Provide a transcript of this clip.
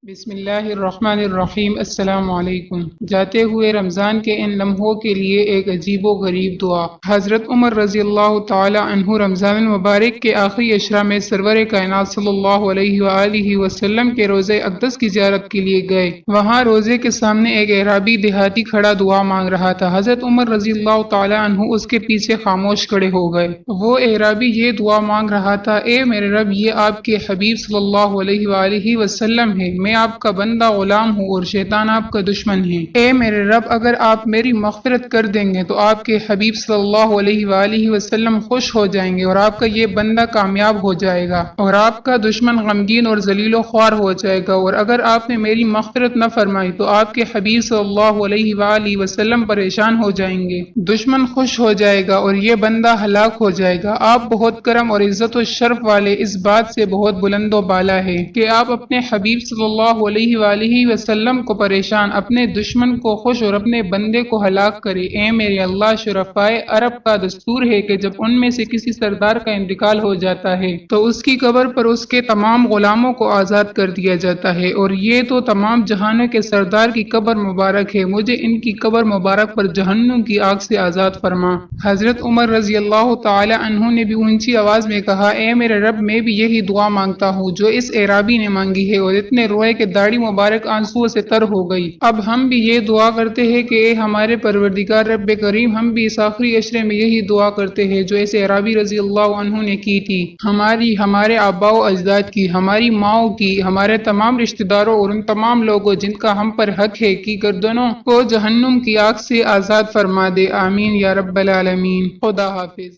بسم اللہ الرحمن الرحیم۔ السلام علیکم۔ جاتے ہوئے رمضان کے ان لمحوں کے لیے ایک عجیب و غریب دعا۔ حضرت عمر رضی اللہ تعالی عنہ رمضان المبارک کے آخری اشرا میں سرور کائنات صلی اللہ علیہ وآلہ وسلم کے روزہ اقدس کی زیارت کے لیے گئے۔ وہاں روزے کے سامنے ایک اعرابی دیہاتی کھڑا دعا مانگ رہا تھا۔ حضرت عمر رضی اللہ تعالی عنہ اس کے پیچھے خاموش کھڑے ہو گئے۔ وہ اعرابی یہ دعا مانگ رہا تھا: اے میرے رب، یہ آپ کے حبیب صلی اللہ علیہ وآلہ وسلم ہے، میں آپ کا بندہ غلام ہوں اور شیطان آپ کا دشمن ہے۔ اے میرے رب، اگر آپ میری مغفرت کر دیں گے تو آپ کے حبیب صلی اللہ علیہ وآلہ وسلم خوش ہو جائیں گے اور آپ کا یہ بندہ کامیاب ہو جائے گا اور آپ کا دشمن غمگین اور ذلیل و خوار ہو جائے گا، اور اگر آپ نے میری مغفرت نہ فرمائی تو آپ کے حبیب صلی اللہ علیہ وآلہ وسلم پریشان ہو جائیں گے، دشمن خوش ہو جائے گا اور یہ بندہ ہلاک ہو جائے گا۔ آپ بہت کرم اور عزت و شرف والے، اس بات سے بہت بلند و بالا ہے کہ آپ اپنے حبیب صلی اللہ علیہ وآلہ وسلم کو پریشان، اپنے دشمن کو خوش اور اپنے بندے کو ہلاک کرے۔ اے میرے اللہ، شرفائے عرب کا دستور ہے کہ جب ان میں سے کسی سردار کا انتقال ہو جاتا ہے تو اس کی قبر پر اس کے تمام غلاموں کو آزاد کر دیا جاتا ہے، اور یہ تو تمام جہانوں کے سردار کی قبر مبارک ہے، مجھے ان کی قبر مبارک پر جہنم کی آگ سے آزاد فرما۔ حضرت عمر رضی اللہ تعالی عنہ نے بھی اونچی آواز میں کہا: اے میرے رب، میں بھی یہی دعا مانگتا ہوں جو اس اعرابی نے مانگی ہے، اور اتنے روئے کہ داڑھی مبارک آنسوؤں سے تر ہو گئی۔ اب ہم بھی یہ دعا کرتے ہیں کہ اے ہمارے پروردگار رب کریم، ہم بھی اس آخری عشرے میں یہی دعا کرتے ہیں جو اس اعرابی رضی اللہ عنہ نے کی تھی، ہماری، ہمارے آباء و اجداد کی، ہماری ماؤں کی، ہمارے تمام رشتہ داروں اور ان تمام لوگوں جن کا ہم پر حق ہے کی گردنوں کو جہنم کی آگ سے آزاد فرما دے۔ آمین یا رب العالمین۔ خدا حافظ۔